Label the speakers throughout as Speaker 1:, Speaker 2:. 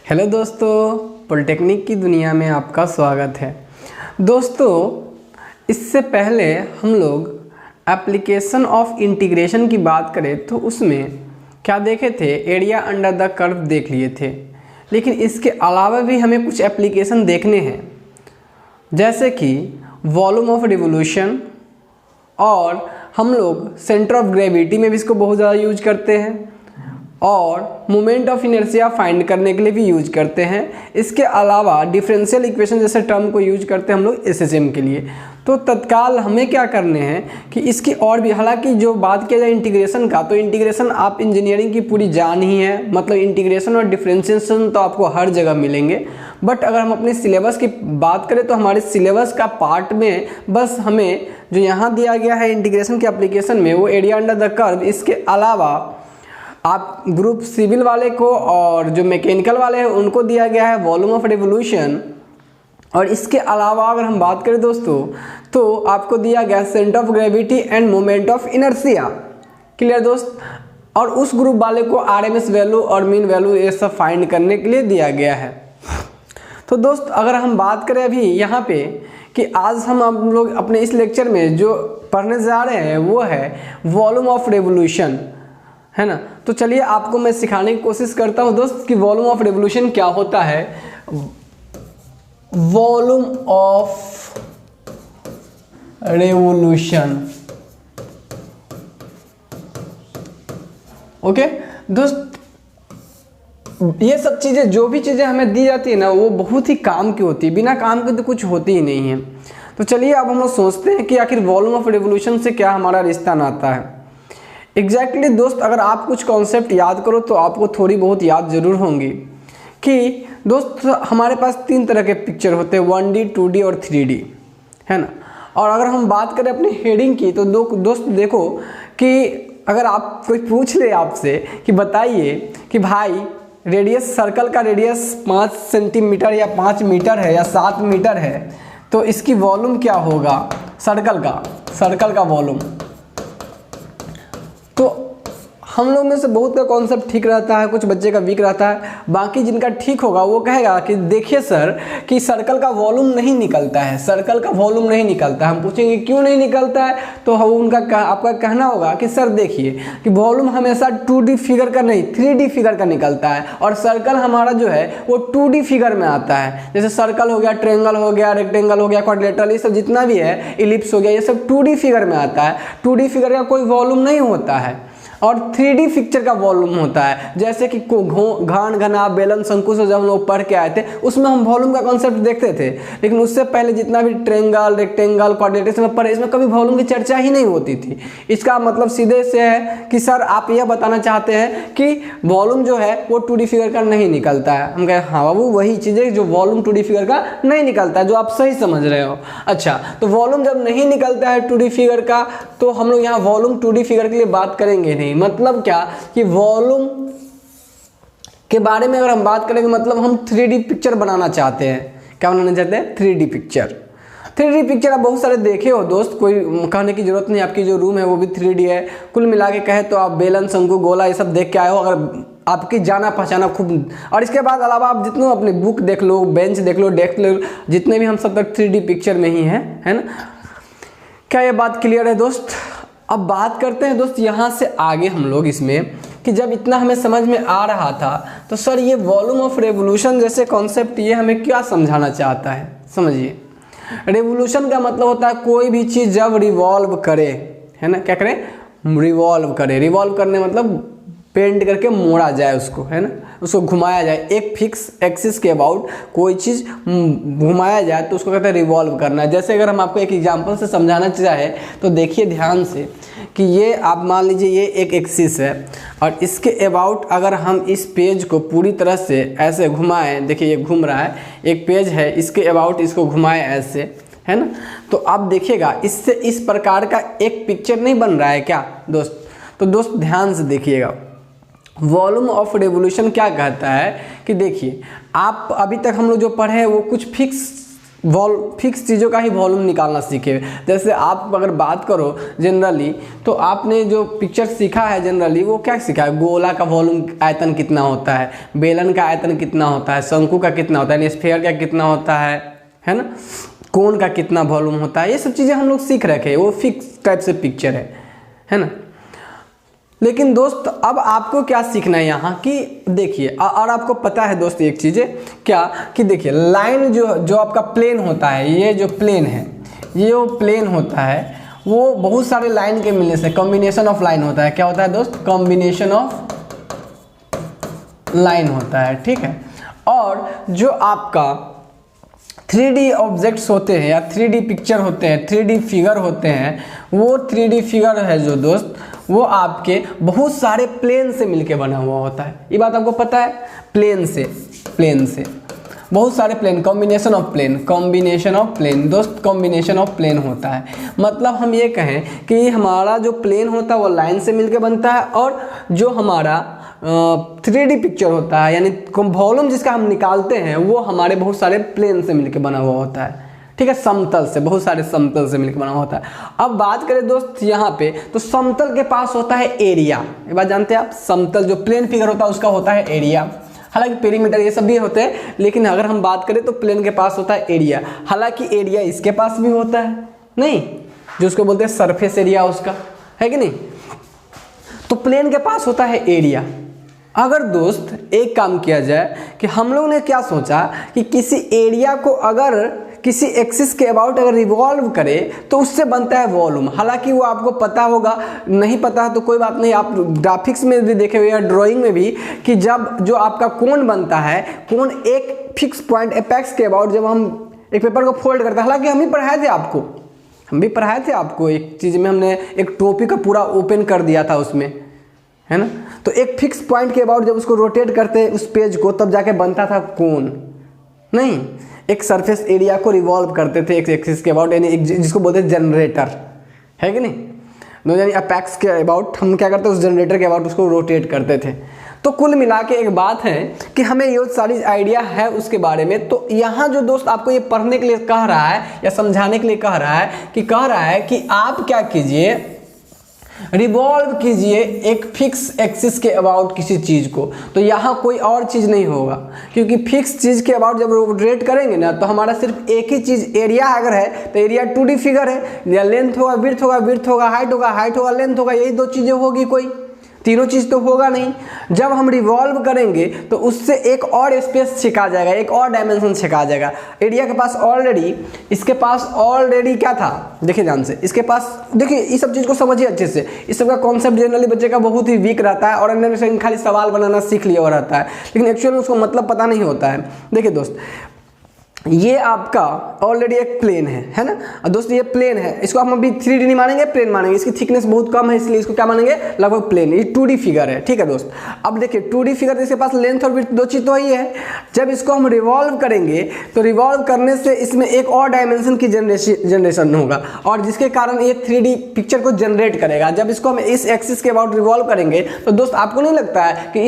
Speaker 1: Hello दोस्तों, polytechnic की दुनिया में आपका स्वागत है। दोस्तों, इससे पहले हम लोग एप्लीकेशन ऑफ इंटीग्रेशन की बात करें तो उसमें क्या देखे थे, एरिया अंडर द कर्व देख लिए थे। लेकिन इसके अलावा भी हमें कुछ एप्लीकेशन देखने हैं, जैसे कि वॉल्यूम ऑफ रिवोल्यूशन, और हम लोग सेंटर ऑफ ग्रेविटी में भी इसको बहुत ज़्यादा यूज करते हैं, और मोमेंट ऑफ इनर्शिया फाइंड करने के लिए भी यूज करते हैं। इसके अलावा डिफरेंशियल इक्वेशन जैसे टर्म को यूज करते हैं हम लोग एसएसएम के लिए। तो तत्काल हमें क्या करने हैं कि इसकी और भी, हालांकि जो बात किया जाए इंटीग्रेशन का, तो इंटीग्रेशन आप इंजीनियरिंग की पूरी जान ही है, मतलब इंटीग्रेशन और डिफरेंशिएशन तो आपको हर जगह मिलेंगे। बट अगर हम अपने सिलेबस की बात करें तो हमारे सिलेबस का पार्ट में बस हमें जो यहाँ दिया गया है इंटीग्रेशन के एप्लीकेशन में, वो एरिया अंडर द कर्व। इसके अलावा आप ग्रुप सिविल वाले को और जो मैकेनिकल वाले हैं उनको दिया गया है वॉल्यूम ऑफ रिवोल्यूशन। और इसके अलावा अगर हम बात करें दोस्तों, तो आपको दिया गया centre of gravity end moment of inertia. Clear दोस्त? और उस ग्रुप वाले को आरएमएस वैल्यू और मीन वैल्यू ये सब फाइंड करने के लिए दिया गया है। तो दोस्त, अगर हम बात करें अभी यहाँ पे कि आज हम लोग अपने इस लेक्चर में जो पढ़ने जा रहे हैं वो है वॉल्यूम ऑफ रिवोल्यूशन, है ना। तो चलिए आपको मैं सिखाने की कोशिश करता हूँ दोस्त कि वॉल्यूम ऑफ रिवोल्यूशन क्या होता है। वॉल्यूम ऑफ रिवोल्यूशन, ओके दोस्त, ये सब चीजें, जो भी चीजें हमें दी जाती है ना, वो बहुत ही काम की होती है, बिना काम के तो कुछ होती ही नहीं है। तो चलिए अब हम लोग सोचते हैं कि आखिर वॉल्यूम ऑफ रिवोल्यूशन से क्या हमारा रिश्ता नाता है। एग्जैक्टली दोस्त, अगर आप कुछ कॉन्सेप्ट याद करो तो आपको थोड़ी बहुत याद जरूर होंगी कि दोस्त हमारे पास तीन तरह के पिक्चर होते हैं, 1D, 2D और 3D, है ना। और अगर हम बात करें अपनी हेडिंग की तो दोस्त देखो कि अगर आप कोई पूछ ले आपसे कि बताइए कि भाई रेडियस, सर्कल का रेडियस 5 सेंटीमीटर या 5 मीटर है या 7 मीटर है, तो इसकी वॉल्यूम क्या होगा सर्कल का वॉल्यूम। तो हम लोग में से बहुत का कॉन्सेप्ट ठीक रहता है, कुछ बच्चे का वीक रहता है। बाकी जिनका ठीक होगा वो कहेगा कि देखिए सर कि सर्कल का वॉल्यूम नहीं निकलता है, सर्कल का वॉल्यूम नहीं निकलता है। हम पूछेंगे क्यों नहीं निकलता है, तो आपका कहना होगा कि सर देखिए कि वॉल्यूम हमेशा 2D फिगर का नहीं 3D फिगर का निकलता है, और सर्कल हमारा जो है वो 2D फिगर में आता है। जैसे सर्कल हो गया, ट्रायंगल हो गया, रेक्टेंगल हो गया, क्वाड्रिलेटरल, ये सब जितना भी है, इलिप्स हो गया, ये सब 2D फिगर में आता है। 2D फिगर का कोई वॉल्यूम नहीं होता है। और 3D पिक्चर का वॉल्यूम होता है, जैसे कि घान, घना, बेलन, शंकु से जब हम लोग पढ़ के आए थे उसमें हम वॉल्यूम का कॉन्सेप्ट देखते थे। लेकिन उससे पहले जितना भी ट्रायंगल, रेक्टेंगल, क्वाड्रिलेटरल में पढ़े, इसमें कभी वॉल्यूम की चर्चा ही नहीं होती थी। इसका मतलब सीधे से है कि सर आप यह बताना चाहते हैं कि वॉल्यूम जो है वो 2D फिगर का नहीं निकलता है। हम कहे हाँ बाबू, वही चीज़ें जो वॉल्यूम 2D फिगर का नहीं निकलता है, जो आप सही समझ रहे हो। अच्छा, तो वॉल्यूम जब नहीं निकलता है 2D फिगर का, तो हम लोग यहाँ वॉल्यूम 2D फिगर के लिए बात करेंगे नहीं। मतलब क्या कि वॉल्यूम के बारे में अगर हम बात करेंगे, मतलब हम 3D पिक्चर बनाना चाहते हैं। क्या बनाना चाहते हैं? 3D picture. 3D पिक्चर आप बहुत सारे देखे हो दोस्त, कोई कहने की जरूरत नहीं। आपकी जो रूम है वो भी 3D है। कुल मिला के कहे तो आप बेलन, शंकु, गोला ये सब देख के आए हो, अगर आपकी जाना पहचाना खूब। और इसके बाद अलावा आप जितने अपने बुक देख लो, बेंच देख लो, डेस्क देख लो, जितने भी हम सब तक 3D पिक्चर में ही है ना। क्या ये बात क्लियर है दोस्त? अब बात करते हैं दोस्त यहाँ से आगे हम लोग इसमें कि जब इतना हमें समझ में आ रहा था तो सर ये वॉल्यूम ऑफ रिवोल्यूशन जैसे कॉन्सेप्ट ये हमें क्या समझाना चाहता है। समझिए, रिवोल्यूशन का मतलब होता है कोई भी चीज़ जब रिवॉल्व करे, है ना। क्या करे? रिवॉल्व करे। रिवॉल्व करने मतलब पेंट करके मोड़ा जाए उसको, है ना, उसको घुमाया जाए। एक फिक्स एक्सिस के अबाउट कोई चीज़ घुमाया जाए तो उसको कहते हैं रिवॉल्व करना। जैसे अगर हम आपको एक एग्जांपल से समझाना चाहे तो देखिए ध्यान से कि ये आप मान लीजिए ये एक एक्सिस है, और इसके अबाउट अगर हम इस पेज को पूरी तरह से ऐसे घुमाएं, देखिए ये घूम रहा है, एक पेज है, इसके अबाउट इसको घुमाएं ऐसे, है ना, तो आप देखिएगा इससे इस प्रकार का एक पिक्चर नहीं बन रहा है क्या दोस्त। तो दोस्त ध्यान से देखिएगा, वॉल्यूम ऑफ रिवोल्यूशन क्या कहता है कि देखिए आप अभी तक हम लोग जो पढ़े हैं वो कुछ फिक्स फिक्स चीज़ों का ही वॉल्यूम निकालना सीखे। जैसे आप अगर बात करो जनरली, तो आपने जो पिक्चर सीखा है जनरली वो क्या सीखा है, गोला का वॉल्यूम आयतन कितना होता है, बेलन का आयतन कितना होता है, शंकु का कितना होता है, यानी स्फीयर का कितना होता है ना, कोन का कितना वॉल्यूम होता है, ये सब चीज़ें हम लोग सीख रखे हैं, वो फिक्स टाइप से पिक्चर है ना। लेकिन दोस्त अब आपको क्या सीखना है यहाँ कि देखिए, और आपको पता है दोस्त एक चीज़ क्या कि देखिए लाइन जो आपका प्लेन होता है, ये जो प्लेन है, ये जो प्लेन होता है वो बहुत सारे लाइन के मिलने से कॉम्बिनेशन ऑफ लाइन होता है। क्या होता है दोस्त, कॉम्बिनेशन ऑफ लाइन होता है, ठीक है। और जो आपका 3D ऑब्जेक्ट्स होते हैं या 3D पिक्चर होते हैं, 3D फिगर होते हैं, वो 3D फिगर है जो दोस्त, वो आपके बहुत सारे प्लेन से मिलके बना हुआ होता है। ये बात आपको पता है, प्लेन से बहुत सारे प्लेन, कॉम्बिनेशन ऑफ प्लेन दोस्त, कॉम्बिनेशन ऑफ प्लेन होता है। मतलब हम ये कहें कि हमारा जो प्लेन होता है वो लाइन से मिलके बनता है, और जो हमारा 3D पिक्चर होता है यानी वॉल्यूम जिसका हम निकालते हैं वो हमारे बहुत सारे प्लेन से मिलके बना हुआ होता है, ठीक है, समतल से, बहुत सारे समतल से मिलकर बना होता है। अब बात करें दोस्त यहाँ पे, तो समतल के पास होता है एरिया। ये बात जानते हैं आप, समतल जो प्लेन फिगर होता है उसका होता है एरिया। हालांकि पेरीमीटर ये सब भी होते हैं, लेकिन अगर हम बात करें तो प्लेन के पास होता है एरिया। हालांकि एरिया इसके पास भी होता है, नहीं, जो उसको बोलते हैं सरफेस एरिया उसका, है कि नहीं। तो प्लेन के पास होता है एरिया। अगर दोस्त एक काम किया जाए कि हम लोग ने क्या सोचा कि किसी एरिया को अगर किसी एक्सिस के अबाउट अगर रिवॉल्व करे तो उससे बनता है वॉल्यूम। हालांकि वो आपको पता होगा, नहीं पता है तो कोई बात नहीं, आप ग्राफिक्स में भी देखे हुए या ड्राइंग में भी कि जब जो आपका कोण बनता है, कोण एक फिक्स पॉइंट एपेक्स के अबाउट जब हम एक पेपर को फोल्ड करते हैं, हालांकि हम भी पढ़ाए थे आपको एक चीज़ में, हमने एक टोपी का पूरा ओपन कर दिया था उसमें, है ना। तो एक फिक्स पॉइंट के अबाउट जब उसको रोटेट करते उस पेज को, तब जाके बनता था कोण, नहीं, एक सरफेस एरिया को रिवॉल्व करते थे एक एक्सिस के अबाउट, यानी जिसको बोलते हैं जनरेटर, है कि नहीं, यानी अपेक्स के अबाउट हम क्या करते हैं, उस जनरेटर के अबाउट उसको रोटेट करते थे। तो कुल मिला के एक बात है कि हमें ये सारी आइडिया है उसके बारे में। तो यहाँ जो दोस्त आपको ये पढ़ने के लिए कह रहा है या समझाने के लिए कह रहा है कि आप क्या कीजिए, रिवॉल्व कीजिए एक फिक्स एक्सिस के अबाउट किसी चीज़ को। तो यहाँ कोई और चीज़ नहीं होगा, क्योंकि फिक्स चीज़ के अबाउट जब रोटेट करेंगे ना, तो हमारा सिर्फ एक ही चीज़, एरिया अगर है तो एरिया 2D फिगर है, या लेंथ होगा, विड्थ होगा, हाइट होगा, लेंथ होगा, यही दो चीज़ें होगी, कोई तीनों चीज़ तो होगा नहीं। जब हम रिवॉल्व करेंगे तो उससे एक और स्पेस छिका जाएगा, एक और डायमेंशन छिका जाएगा। एरिया के पास ऑलरेडी, इसके पास ऑलरेडी क्या था, देखिए ध्यान से, इसके पास देखिए, इस सब चीज़ को समझिए अच्छे से। इस सब का कॉन्सेप्ट जनरली बच्चे का बहुत ही वीक रहता है, और अंदर से खाली सवाल बनाना सीख लिया हुआ रहता है, लेकिन एक्चुअल में उसको मतलब पता नहीं होता है। देखिए दोस्त, ये आपका ऑलरेडी एक प्लेन है ना, और दोस्त ये प्लेन है, इसको हम अभी 3D नहीं मानेंगे, प्लेन मानेंगे। इसकी थिकनेस बहुत कम है, इसलिए इसको क्या मानेंगे, लगभग प्लेन। ये 2D फिगर है, ठीक है दोस्त। अब देखिए 2D फिगर, इसके पास लेंथ और विड्थ दो चीज़ तो ही है। जब इसको हम रिवॉल्व करेंगे तो रिवॉल्व करने से इसमें एक और डायमेंशन की जनरेशन होगा, और जिसके कारण ये 3D पिक्चर को जनरेट करेगा। जब इसको हम इस एक्सिस के अबाउट रिवॉल्व करेंगे तो दोस्त आपको नहीं लगता है कि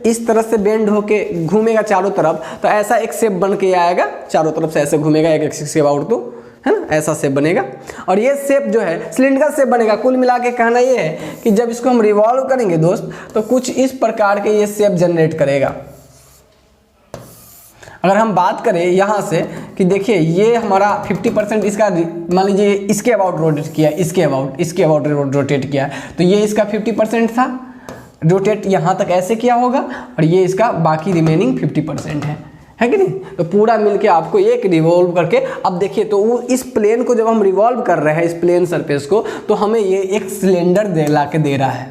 Speaker 1: इस तरह से बेंड होके घूमेगा चारों तरफ, तो ऐसा एक शेप बन के आएगा, चारों तरफ से ऐसे घूमेगा एक एक्सिस के अबाउट, तो है ना, ऐसा शेप बनेगा। और ये शेप जो है सिलेंडर शेप बनेगा। कुल मिला के कहना ये है कि जब इसको हम रिवॉल्व करेंगे दोस्त, तो कुछ इस प्रकार के ये शेप जनरेट करेगा। अगर हम बात करें यहाँ से कि देखिए ये हमारा 50% इसका, मान लीजिए इसके अबाउट रोटेट किया, इसके अबाउट रोटेट किया, तो ये इसका 50% था, रोटेट यहाँ तक ऐसे किया होगा, और ये इसका बाकी रिमेनिंग 50% है कि नहीं। तो पूरा मिलके आपको एक रिवॉल्व करके, अब देखिए तो वो इस प्लेन को जब हम रिवॉल्व कर रहे हैं, इस प्लेन सरफेस को, तो हमें ये एक सिलेंडर ला के दे रहा है,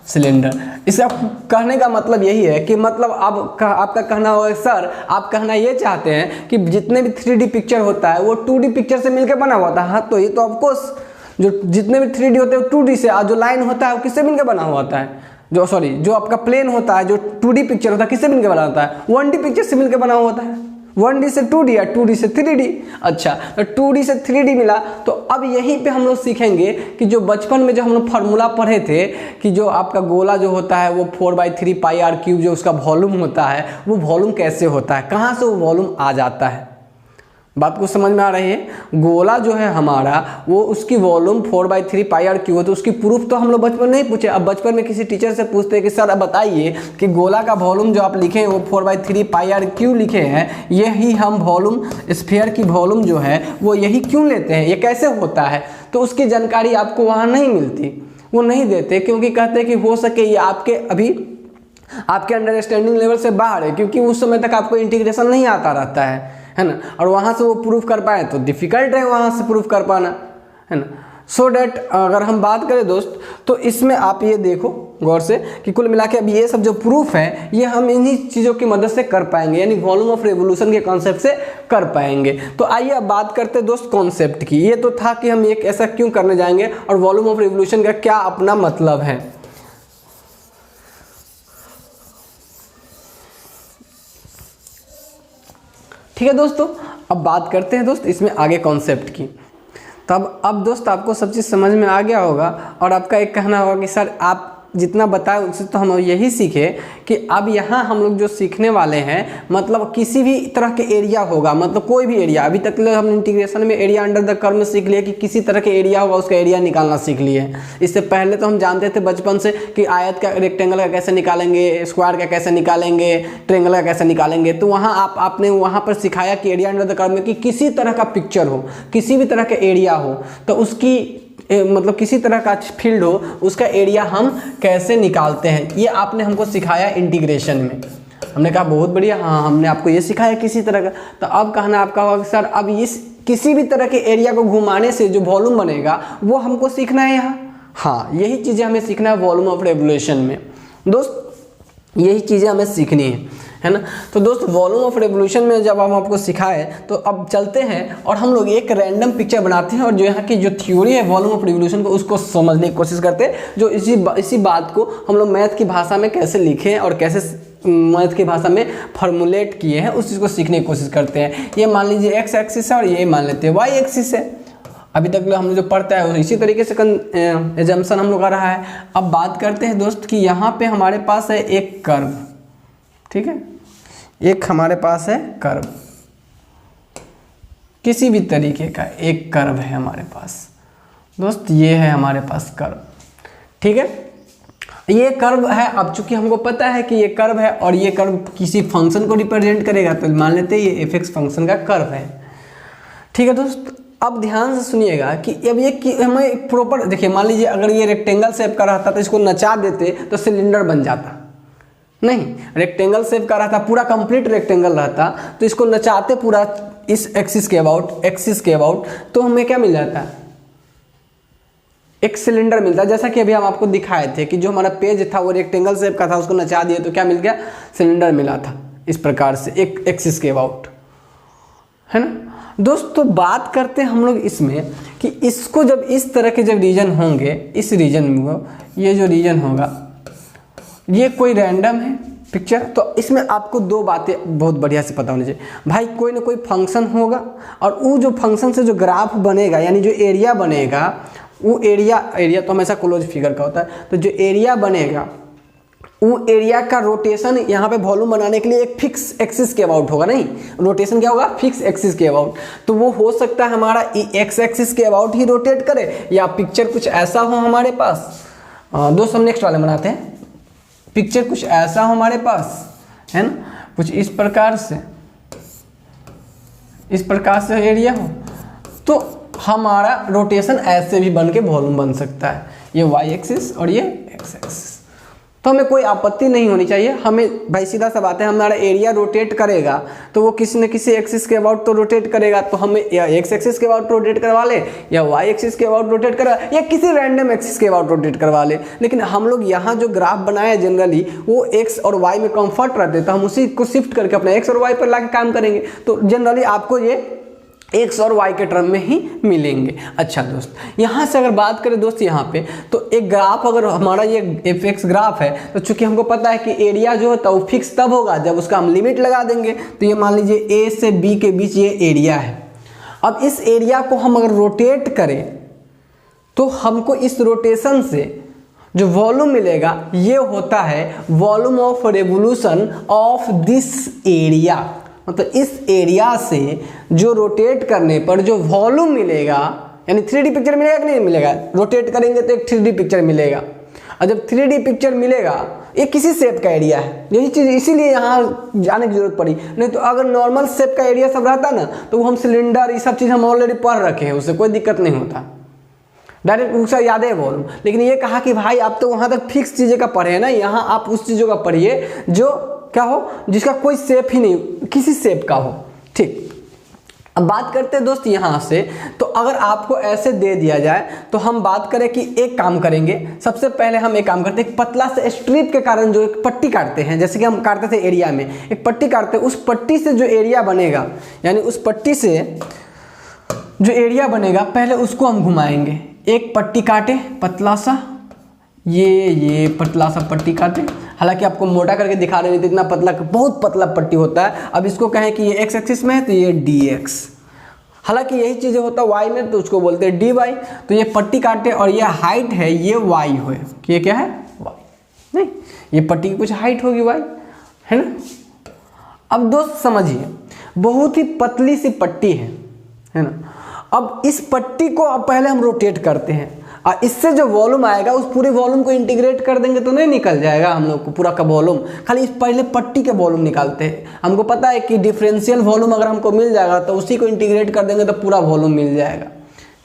Speaker 1: सिलेंडर। इसका कहने का मतलब यही है कि मतलब आपका कहना होगा, सर आप कहना ये चाहते हैं कि जितने भी 3D पिक्चर होता है वो 2D पिक्चर से मिलकर बना हुआ था। हाँ, तो ये तो ऑफकोर्स जो जितने भी 3D होते हैं वो 2D से, और जो लाइन होता है वो किससे मिलकर बना हुआ होता है, जो आपका प्लेन होता है, जो 2D पिक्चर होता है, किससे मिलकर बना होता है, 1D पिक्चर से मिलकर बना हुआ होता है। 1D से 2D या 2D से 3D। अच्छा, तो 2D से 3D मिला, तो अब यहीं पे हम लोग सीखेंगे कि जो बचपन में जो हम लोग फार्मूला पढ़े थे कि जो आपका गोला जो होता है वो 4/3 पाई r क्यूब, जो उसका वॉल्यूम होता है, वो वॉल्यूम कैसे होता है, कहाँ से वो वॉल्यूम आ जाता है। बात को समझ में आ रही है? गोला जो है हमारा वो उसकी वॉल्यूम 4/3 पाई आर क्यू है। तो उसकी प्रूफ तो हम लोग बचपन में नहीं पूछे। अब बचपन में किसी टीचर से पूछते हैं कि सर अब बताइए कि गोला का वॉल्यूम जो आप लिखे हैं वो 4/3 पाई आर क्यू लिखे हैं, यही हम वॉल्यूम स्फीयर की वॉल्यूम जो है वो यही क्यों लेते हैं, ये कैसे होता है? तो उसकी जानकारी आपको वहाँ नहीं मिलती, वो नहीं देते, क्योंकि कहते हैं कि हो सके ये आपके अंडरस्टैंडिंग लेवल से बाहर है, क्योंकि उस समय तक आपको इंटीग्रेशन नहीं आता रहता है ना। और वहाँ से वो प्रूफ कर पाए तो डिफ़िकल्ट है वहाँ से प्रूफ कर पाना, है ना। सो डैट अगर हम बात करें दोस्त तो इसमें आप ये देखो गौर से कि कुल मिला के अब ये सब जो प्रूफ है ये हम इन्हीं चीज़ों की मदद से कर पाएंगे, यानी वॉल्यूम ऑफ रेवोल्यूशन के कॉन्सेप्ट से कर पाएंगे। तो आइए अब बात करते हैं दोस्त कॉन्सेप्ट की। ये तो था कि हम एक ऐसा क्यों करने जाएंगे और वॉल्यूम ऑफ रेवोल्यूशन का क्या अपना मतलब है। ठीक है दोस्तों, अब बात करते हैं दोस्त इसमें आगे कॉन्सेप्ट की। तब अब दोस्त आपको सब चीज़ समझ में आ गया होगा और आपका एक कहना होगा कि सर आप जितना बताए उससे तो हम यही सीखे कि अब यहाँ हम लोग जो सीखने वाले हैं मतलब किसी भी तरह के एरिया होगा, मतलब कोई भी एरिया। अभी तक हमने इंटीग्रेशन में एरिया अंडर द कर्व में सीख लिया कि किसी तरह के एरिया होगा उसका एरिया निकालना सीख लिए। इससे पहले तो हम जानते थे बचपन से कि आयत का, रेक्टेंगल का कैसे निकालेंगे, स्क्वायर का कैसे निकालेंगे, ट्रेंगल का कैसे निकालेंगे। तो वहाँ आपने वहाँ पर सिखाया कि एरिया अंडर द कर्व में कि किसी तरह का पिक्चर हो, किसी भी तरह का एरिया हो तो उसकी मतलब किसी तरह का फील्ड हो उसका एरिया हम कैसे निकालते हैं, ये आपने हमको सिखाया इंटीग्रेशन में। हमने कहा बहुत बढ़िया, हाँ हमने आपको ये सिखाया किसी तरह का। तो अब कहना आपका होगा कि सर अब इस किसी भी तरह के एरिया को घुमाने से जो वॉल्यूम बनेगा वो हमको सीखना है यहाँ। हाँ यही चीज़ें हमें सीखना है वॉल्यूम ऑफ रेवोल्यूशन में दोस्त, यही चीज़ें हमें सीखनी है ना। तो दोस्त वॉल्यूम ऑफ रेवोल्यूशन में जब हम आपको सिखाए तो अब चलते हैं और हम लोग एक रैंडम पिक्चर बनाते हैं और जो यहाँ की जो थ्योरी है वॉल्यूम ऑफ रेवोल्यूशन को उसको समझने की कोशिश करते हैं, जो इसी बात को हम लोग मैथ की भाषा में कैसे लिखें और कैसे मैथ की भाषा में फॉर्मुलेट किए हैं उस चीज़ को सीखने की कोशिश करते हैं। ये मान लीजिए एक्स एक्सिस है और ये मान लेते हैं वाई एक्सिस है। अभी तक हमने जो पढ़ता है इसी तरीके से एजम्पशन हम लोग आ रहा है। अब बात करते हैं दोस्त कि यहाँ पे हमारे पास है एक कर्व, ठीक है, एक हमारे पास है कर्व, किसी भी तरीके का एक कर्व है हमारे पास दोस्त, ये है हमारे पास कर्व, ठीक है। ये कर्व है, अब चूंकि हमको पता है कि ये कर्व है और ये कर्व किसी फंक्शन को रिप्रेजेंट करेगा तो मान लेते हैं ये f(x) फंक्शन का कर्व है, ठीक है दोस्त। अब ध्यान से सुनिएगा कि अब ये हमें प्रॉपर देखिए, मान लीजिए अगर ये रेक्टेंगल शेप का रहता तो इसको नचा देते तो सिलेंडर बन जाता, नहीं रेक्टेंगल शेप का रहता, पूरा कंप्लीट रेक्टेंगल रहता तो इसको नचाते पूरा इस एक्सिस के अबाउट तो हमें क्या मिल जाता है, एक सिलेंडर मिलता है। जैसा कि अभी हम आपको दिखाए थे कि जो हमारा पेज था वो रेक्टेंगल शेप का था, उसको नचा दिए तो क्या मिल गया, सिलेंडर मिला था इस प्रकार से एक एक्सिस के अबाउट, है ना दोस्तों। बात करते हैं हम लोग इसमें कि इसको जब इस तरह के जब रीजन होंगे, इस रीजन में ये जो रीजन होगा ये कोई रैंडम है पिक्चर, तो इसमें आपको दो बातें बहुत बढ़िया से पता होनी चाहिए भाई। कोई ना कोई फंक्शन होगा और वो जो फंक्शन से जो ग्राफ बनेगा यानी जो एरिया बनेगा वो एरिया तो हमेशा क्लोज फिगर का होता है, तो जो एरिया बनेगा वो एरिया का रोटेशन यहाँ पे वॉल्यूम बनाने के लिए एक फिक्स एक्सिस के अबाउट होगा, नहीं रोटेशन क्या होगा, फिक्स एक्सिस के अबाउट। तो वो हो सकता है हमारा एक्स एक्सिस के अबाउट ही रोटेट करे या पिक्चर कुछ ऐसा हो हमारे पास। दोस्त हम नेक्स्ट वाले बनाते हैं, पिक्चर कुछ ऐसा हो हमारे पास, है ना, कुछ इस प्रकार से एरिया हो तो हमारा रोटेशन ऐसे भी बन के वॉल्यूम बन सकता है, ये वाई एक्सिस और ये एक्स एक्सिस। तो हमें कोई आपत्ति नहीं होनी चाहिए, हमें भाई सीधा सा बात है, हमारा एरिया रोटेट करेगा तो वो किसी न किसी एक्सिस के अबाउट तो रोटेट करेगा, तो हमें या एक्स एक्सिस के अबाउट रोटेट करवा ले या वाई एक्सिस के अबाउट रोटेट करवा या किसी रैंडम एक्सिस के अबाउट रोटेट करवा ले। लेकिन हम लोग यहाँ जो ग्राफ बनाए जनरली वो एक्स और वाई में कंफर्ट रहते तो हम उसी को शिफ्ट करके अपना एक्स और वाई पर ला काम करेंगे, तो जनरली आपको ये एक्स और वाई के टर्म में ही मिलेंगे। अच्छा दोस्त, यहाँ से अगर बात करें दोस्त यहाँ पे तो एक ग्राफ अगर हमारा ये एफ एक्स ग्राफ है तो चूंकि हमको पता है कि एरिया जो होता है वो फिक्स तब होगा जब उसका हम लिमिट लगा देंगे। तो ये मान लीजिए ए से बी के बीच ये एरिया है। अब इस एरिया को हम अगर रोटेट करें तो हमको इस रोटेशन से जो वॉल्यूम मिलेगा ये होता है volume of revolution of this area. मतलब इस एरिया से जो रोटेट करने पर जो वॉल्यूम मिलेगा, यानी 3D पिक्चर मिलेगा कि नहीं मिलेगा, रोटेट करेंगे तो एक 3D पिक्चर मिलेगा। और जब 3D पिक्चर मिलेगा, ये किसी शेप का एरिया है, यही चीज़ इसीलिए यहाँ जाने की जरूरत पड़ी। नहीं तो अगर नॉर्मल शेप का एरिया सब रहता ना तो वो हम सिलेंडर ये सब चीज़ हम ऑलरेडी पढ़ रखे हैं, उससे कोई दिक्कत नहीं होता, डायरेक्ट उसका याद है वॉल्यूम। लेकिन ये कहा कि भाई आप तो वहाँ तक फिक्स चीज़ें का पढ़े हैं ना, यहाँ आप उस चीज़ों का पढ़िए जो क्या हो, जिसका कोई शेप ही नहीं, किसी शेप का हो। ठीक, अब बात करते हैं दोस्त यहाँ से। तो अगर आपको ऐसे दे दिया जाए तो हम बात करें कि एक काम करेंगे, सबसे पहले हम एक काम करते हैं, एक पतला से स्ट्रिप के कारण जो एक पट्टी काटते हैं, जैसे कि हम काटते थे एरिया में, एक पट्टी काटते हैं, उस पट्टी से जो एरिया बनेगा, यानी उस पट्टी से जो एरिया बनेगा पहले उसको हम घुमाएंगे। एक पट्टी काटे पतला सा, ये पतला सा पट्टी काटे, हालांकि आपको मोटा करके दिखा रहे हैं तो इतना पतला, बहुत पतला पट्टी होता है। अब इसको कहें कि ये एक्स एक्सिस में है तो ये dx, हालांकि यही चीज़ें होता है वाई में तो उसको बोलते हैं dy। तो ये पट्टी काटे और ये हाइट है, ये y हो, ये क्या है y, नहीं ये पट्टी की कुछ हाइट होगी y, है ना। अब दोस्त समझिए, बहुत ही पतली सी पट्टी है ना। अब इस पट्टी को अब पहले हम रोटेट करते हैं और इससे जो वॉल्यूम आएगा उस पूरे वॉल्यूम को इंटीग्रेट कर देंगे तो नहीं निकल जाएगा हम लोग को पूरा का वॉल्यूम, खाली इस पहले पट्टी के वॉल्यूम निकालते हैं। हमको पता है कि डिफरेंशियल वॉल्यूम अगर हमको मिल जाएगा तो उसी को इंटीग्रेट कर देंगे तो पूरा वॉल्यूम मिल जाएगा,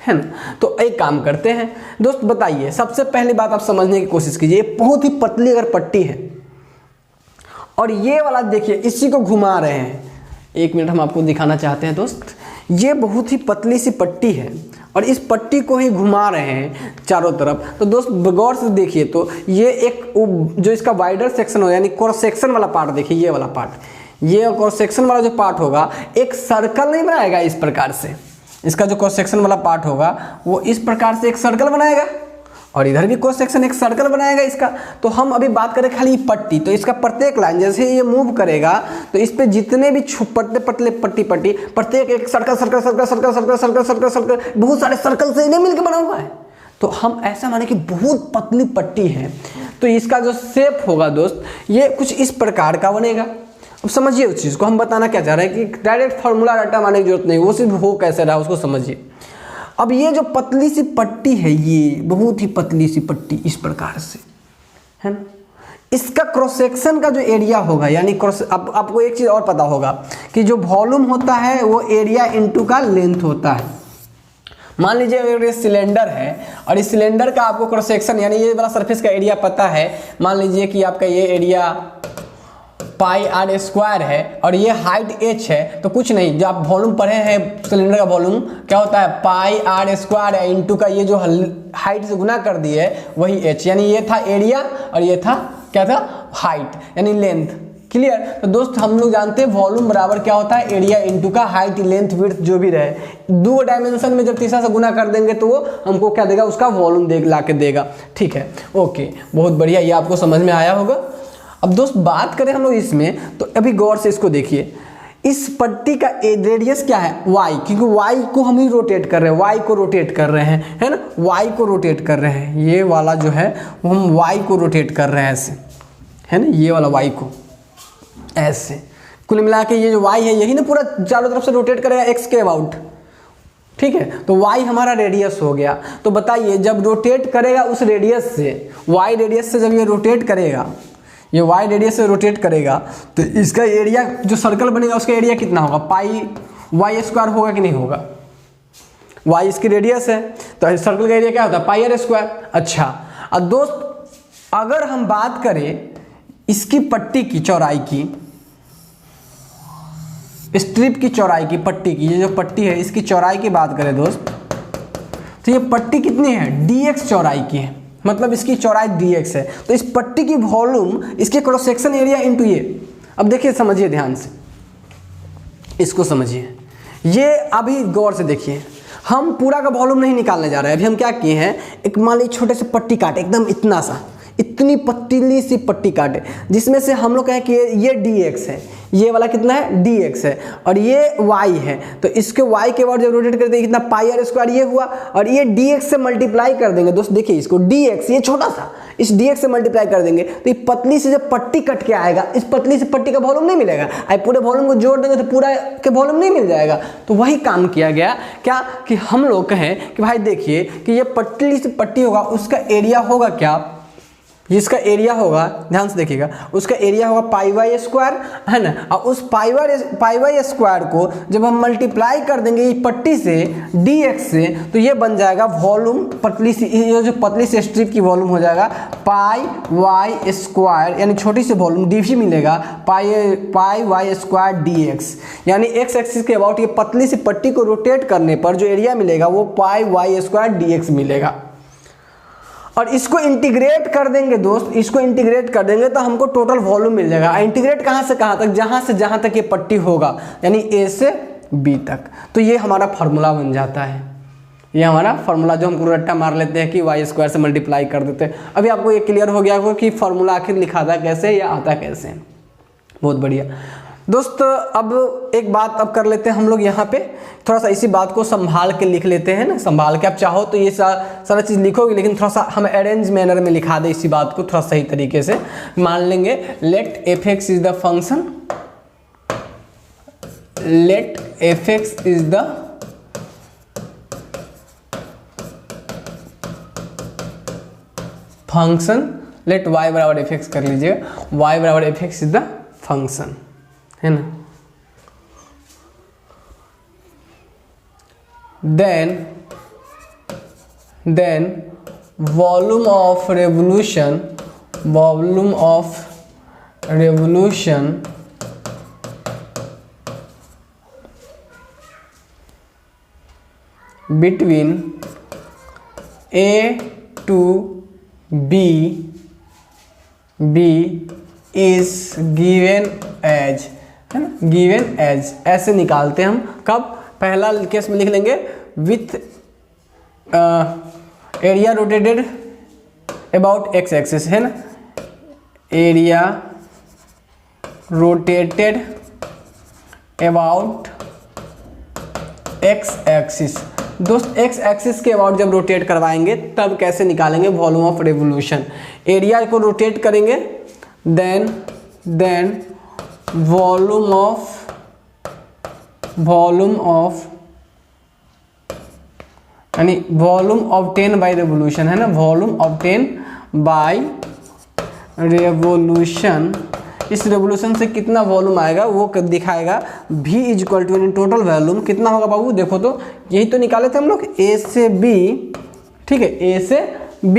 Speaker 1: है ना। तो एक काम करते हैं दोस्त, बताइए सबसे पहली बात आप समझने की कोशिश कीजिए, बहुत ही पतली अगर पट्टी है और ये वाला देखिए इसी को घुमा रहे हैं, एक मिनट हम आपको दिखाना चाहते हैं दोस्त, ये बहुत ही पतली सी पट्टी है और इस पट्टी को ही घुमा रहे हैं चारों तरफ। तो दोस्त गौर से देखिए, तो ये एक जो इसका वाइडर सेक्शन हो, यानी क्रॉस सेक्शन वाला पार्ट देखिए, ये वाला पार्ट, ये क्रॉस सेक्शन वाला जो पार्ट होगा एक सर्कल नहीं बनाएगा इस प्रकार से, इसका जो क्रॉस सेक्शन वाला पार्ट होगा वो इस प्रकार से एक सर्कल बनाएगा और इधर भी क्रॉस सेक्शन एक सर्कल बनाएगा इसका। तो हम अभी बात करें खाली पट्टी, तो इसका प्रत्येक लाइन जैसे ये मूव करेगा तो इस पे जितने भी पतले पतले पट्टी प्रत्येक एक circle circle circle circle circle circle circle circle बहुत सारे सर्कल से इन्हें मिलकर बना हुआ है। तो हम ऐसा माने कि बहुत पतली पट्टी है, तो इसका जो शेप होगा दोस्त ये कुछ इस प्रकार का बनेगा। अब समझिए उस चीज़ को, हम बताना क्या चाह रहे हैं कि डायरेक्ट फार्मूला डाटा माने की जरूरत नहीं, वो सिर्फ हो कैसे रहा उसको समझिए। अब ये जो पतली सी पट्टी है, ये बहुत ही पतली सी पट्टी इस प्रकार से है ना, इसका क्रॉस सेक्शन का जो एरिया होगा, यानी क्रॉस, अब आपको एक चीज़ और पता होगा कि जो वॉल्यूम होता है वो एरिया इनटू का लेंथ होता है। मान लीजिए अगर ये सिलेंडर है और इस सिलेंडर का आपको क्रॉस सेक्शन यानी ये वाला सरफेस का एरिया पता है, मान लीजिए कि आपका ये एरिया पाई आर स्क्वायर है और ये हाइट h है, तो कुछ नहीं, जो आप वॉल्यूम पढ़े हैं सिलेंडर का वॉल्यूम क्या होता है, पाई आर स्क्वायर है इंटू का ये जो हाइट से गुना कर दिए वही h, यानी ये था एरिया और ये था क्या था हाइट यानी लेंथ। क्लियर। तो दोस्त हम लोग जानते हैं वॉल्यूम बराबर क्या होता है, एरिया इंटू का हाइट लेंथ विड्थ जो भी रहे, दो डायमेंशन में जब तीसरा से गुना कर देंगे तो वो हमको क्या देगा, उसका वॉल्यूम ला के देगा। ठीक है, ओके, बहुत बढ़िया, ये आपको समझ में आया होगा। अब दोस्त बात करें हम लोग इसमें, तो अभी गौर से इसको देखिए, इस पट्टी का रेडियस क्या है y, क्योंकि y को हम ही रोटेट कर रहे हैं, y को रोटेट कर रहे हैं, है ना, y को रोटेट कर रहे हैं, ये वाला जो है वो हम y को रोटेट कर रहे हैं ऐसे, है ना, ये वाला y को ऐसे, कुल मिला के ये जो y है यही ना पूरा चारों तरफ से रोटेट करेगा x के अबाउट। ठीक है, तो y हमारा रेडियस हो गया। तो बताइए जब रोटेट करेगा उस रेडियस से, y रेडियस से जब ये रोटेट करेगा, ये y रेडियस से रोटेट करेगा, तो इसका एरिया जो सर्कल बनेगा उसका एरिया कितना होगा, पाई वाई स्क्वायर होगा कि नहीं होगा, y इसकी रेडियस है तो सर्कल का एरिया क्या होता है, पाई आर स्क्वायर। अच्छा, अब दोस्त अगर हम बात करें इसकी पट्टी की चौड़ाई की, स्ट्रिप की चौड़ाई की, पट्टी की, ये जो पट्टी है इसकी चौड़ाई की बात करें दोस्त, तो ये पट्टी कितनी है, dx चौड़ाई की है, मतलब इसकी चौड़ाई dx है। तो इस पट्टी की वॉल्यूम इसके क्रॉस सेक्शन एरिया इनटू ये। अब देखिए समझिए ध्यान से, इसको समझिए, ये अभी गौर से देखिए, हम पूरा का वॉल्यूम नहीं निकालने जा रहे हैं, अभी हम क्या किए हैं, एक मान लीजिए छोटे से पट्टी काटे, एकदम इतना सा, इतनी पतली सी पट्टी काटे जिसमें से हम लोग कहें कि ये dx है, ये वाला कितना है dx है और ये y है, तो इसके y के बाद जब रोटेट कर देंगे कितना पाई आर स्क्वायर ये हुआ, और ये dx से मल्टीप्लाई कर देंगे दोस्त। देखिए इसको dx, ये छोटा सा, इस dx से मल्टीप्लाई कर देंगे तो ये पतली से जब पट्टी कट के आएगा, इस पतली से पट्टी का वॉल्यूम नहीं मिलेगा, अब पूरे वॉल्यूम को जोड़ देंगे तो पूरा के वॉल्यूम नहीं मिल जाएगा। तो वही काम किया गया क्या कि हम लोग कहें कि भाई देखिए कि ये पतली से पट्टी होगा, उसका एरिया होगा क्या, जिसका एरिया होगा, ध्यान से देखिएगा, उसका एरिया होगा पाई वाई स्क्वायर, है ना। और उस पाई वाई स्क्वायर को जब हम मल्टीप्लाई कर देंगे ये पट्टी से dx से, तो ये बन जाएगा वॉल्यूम, पतली सी, ये जो पतली सी स्ट्रिप की वॉल्यूम हो जाएगा पाई वाई स्क्वायर, यानी छोटी सी वॉल्यूम dv मिलेगा पाई वाई स्क्वायर dx, यानी x एक्सिस के अबाउट ये पतली सी पट्टी को रोटेट करने पर जो एरिया मिलेगा वो पाई वाई स्क्वायर dx मिलेगा। और इसको इंटीग्रेट कर देंगे दोस्त, इसको इंटीग्रेट कर देंगे तो हमको टोटल वॉल्यूम मिल जाएगा। इंटीग्रेट कहाँ से कहाँ तक, जहाँ तक ये पट्टी होगा, यानी a से b तक। तो ये हमारा फार्मूला बन जाता है, ये हमारा फार्मूला जो हम रट्टा मार लेते हैं कि वाई स्क्वायर से मल्टीप्लाई कर देते हैं। अभी आपको ये क्लियर हो गया होगा कि फार्मूला आखिर लिखा था कैसे या आता कैसे। बहुत बढ़िया दोस्त, अब एक बात अब कर लेते हैं हम लोग यहाँ पे, थोड़ा सा इसी बात को संभाल के लिख लेते हैं ना, संभाल के। आप चाहो तो ये सारा चीज़ लिखोगे, लेकिन थोड़ा सा हम अरेंज मैनर में लिखा दे इसी बात को थोड़ा सही तरीके से। मान लेंगे let F X is the function, let F X is the function, let Y बराबर एफ एक्स कर लीजिएगा, वाई बराबर F X is the function, है ना। then volume of revolution between A to B is given as, है ना, given as ऐसे निकालते हैं हम। कब, पहला केस में लिख लेंगे with area rotated about X axis, है ना, area rotated about X axis. दोस्त एक्स एक्सिस के अबाउट जब रोटेट करवाएंगे तब कैसे निकालेंगे वॉल्यूम ऑफ रेवोल्यूशन। एरिया को रोटेट करेंगे, देन वॉल्यूम ऑफ यानी वॉल्यूम ऑब्टेन बाय रेवोल्यूशन, है ना, वॉल्यूम ऑब्टेन बाय रेवोल्यूशन। इस रेवोल्यूशन से कितना वॉल्यूम आएगा वो दिखाएगा। v is equal to total volume कितना होगा बाबू, देखो तो यही तो निकाले थे हम लोग, a से b, ठीक है, a से b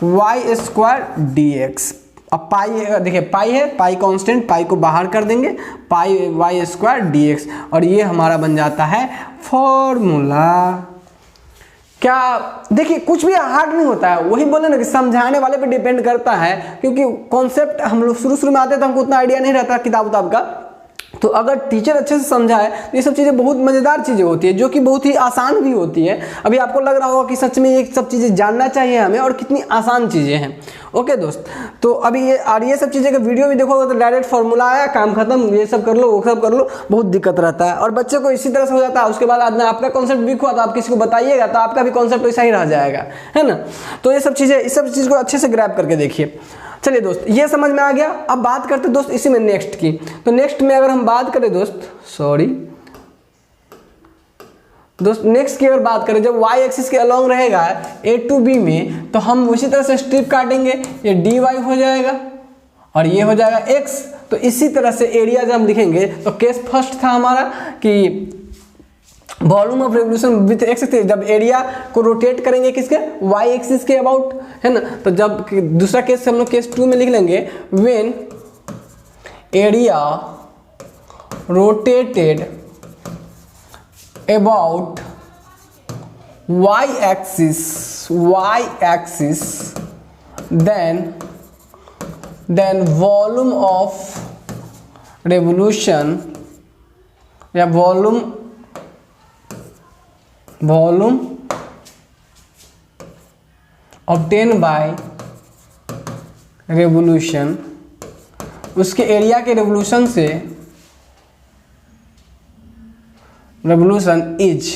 Speaker 1: वाई स्क्वायर dx। अब पाई, देखिए पाई है, पाई कांस्टेंट, पाई को बाहर कर देंगे, पाई वाई स्क्वायर dx, और ये हमारा बन जाता है फॉर्मूला। क्या देखिए कुछ भी हार्ड नहीं होता है, वही बोले ना कि समझाने वाले पे डिपेंड करता है, क्योंकि कॉन्सेप्ट हम लोग शुरू में आते तो हमको उतना आइडिया नहीं रहता किताब का। तो अगर टीचर अच्छे से समझाए तो ये सब चीज़ें बहुत मज़ेदार चीज़ें होती है, जो कि बहुत ही आसान भी होती है। अभी आपको लग रहा होगा कि सच में ये सब चीज़ें जानना चाहिए हमें, और कितनी आसान चीज़ें हैं। ओके दोस्त, तो अभी ये सब चीज़ें का वीडियो भी देखोगे तो डायरेक्ट फार्मूला आया, काम खत्म, ये सब कर लो वो सब कर लो, बहुत दिक्कत रहता है। और बच्चे को इसी तरह से हो जाता है, उसके बाद आपका कॉन्सेप्ट वीक हुआ तो आप किसी को बताइएगा तो आपका भी कॉन्सेप्ट वैसा ही रह जाएगा, है ना। तो ये सब चीज़ें, इस सब चीज़ को अच्छे से ग्रैब करके देखिए। चलिए दोस्त, ये समझ में आ गया। अब बात करते दोस्त इसी में नेक्स्ट की। तो नेक्स्ट में अगर हम बात करें दोस्त, नेक्स्ट की अगर बात करें, जब y एक्सिस के अलोंग रहेगा a टू b में, तो हम उसी तरह से स्ट्रिप काटेंगे, ये dy हो जाएगा और ये हो जाएगा x। तो इसी तरह से एरिया जब हम लिखेंगे तो केस फर्स्ट था हमारा कि volume of revolution with x, जब एरिया को रोटेट करेंगे किसके, y एक्सिस के अबाउट, है ना। तो जब दूसरा केस हम लोग केस 2 में लिख लेंगे, when area rotated about y axis then volume of revolution या वॉल्यूम ऑब्टेन बाय रेवोल्यूशन, उसके एरिया के रेवोल्यूशन से रेवोल्यूशन इज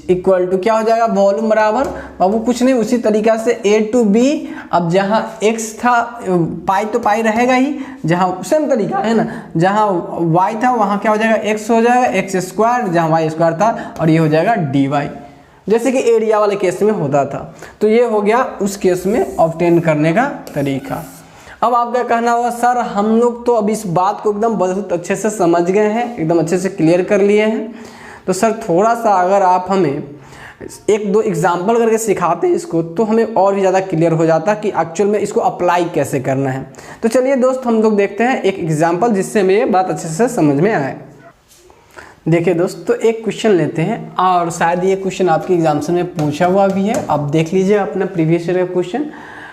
Speaker 1: इक्वल टू क्या हो जाएगा, वॉल्यूम बराबर बाबू कुछ नहीं, उसी तरीका से ए टू बी। अब जहाँ x था पाई तो पाई रहेगा ही, जहाँ सेम तरीका है ना, जहाँ y था वहाँ क्या हो जाएगा, x हो जाएगा एक्स स्क्वायर, जहाँ वाई स्क्वायर था, और ये हो जाएगा dy, जैसे कि एरिया वाले केस में होता था। तो ये हो गया उस केस में ऑब्टेन करने का तरीका। अब आपका कहना होगा सर हम लोग तो अब इस बात को एकदम बहुत अच्छे से समझ गए हैं, एकदम अच्छे से क्लियर कर लिए हैं, तो सर थोड़ा सा अगर आप हमें एक दो एग्जाम्पल करके सिखाते हैं इसको तो हमें और भी ज़्यादा क्लियर हो जाता कि एक्चुअल में इसको अप्लाई कैसे करना है। तो चलिए दोस्त हम लोग देखते हैं एक एग्जाम्पल जिससे हमें ये बात अच्छे से समझ में आए। देखिए दोस्त, तो एक क्वेश्चन लेते हैं और शायद ये क्वेश्चन आपके एग्जाम्स में पूछा हुआ भी है। आप देख लीजिए अपना प्रीवियस ईयर का क्वेश्चन।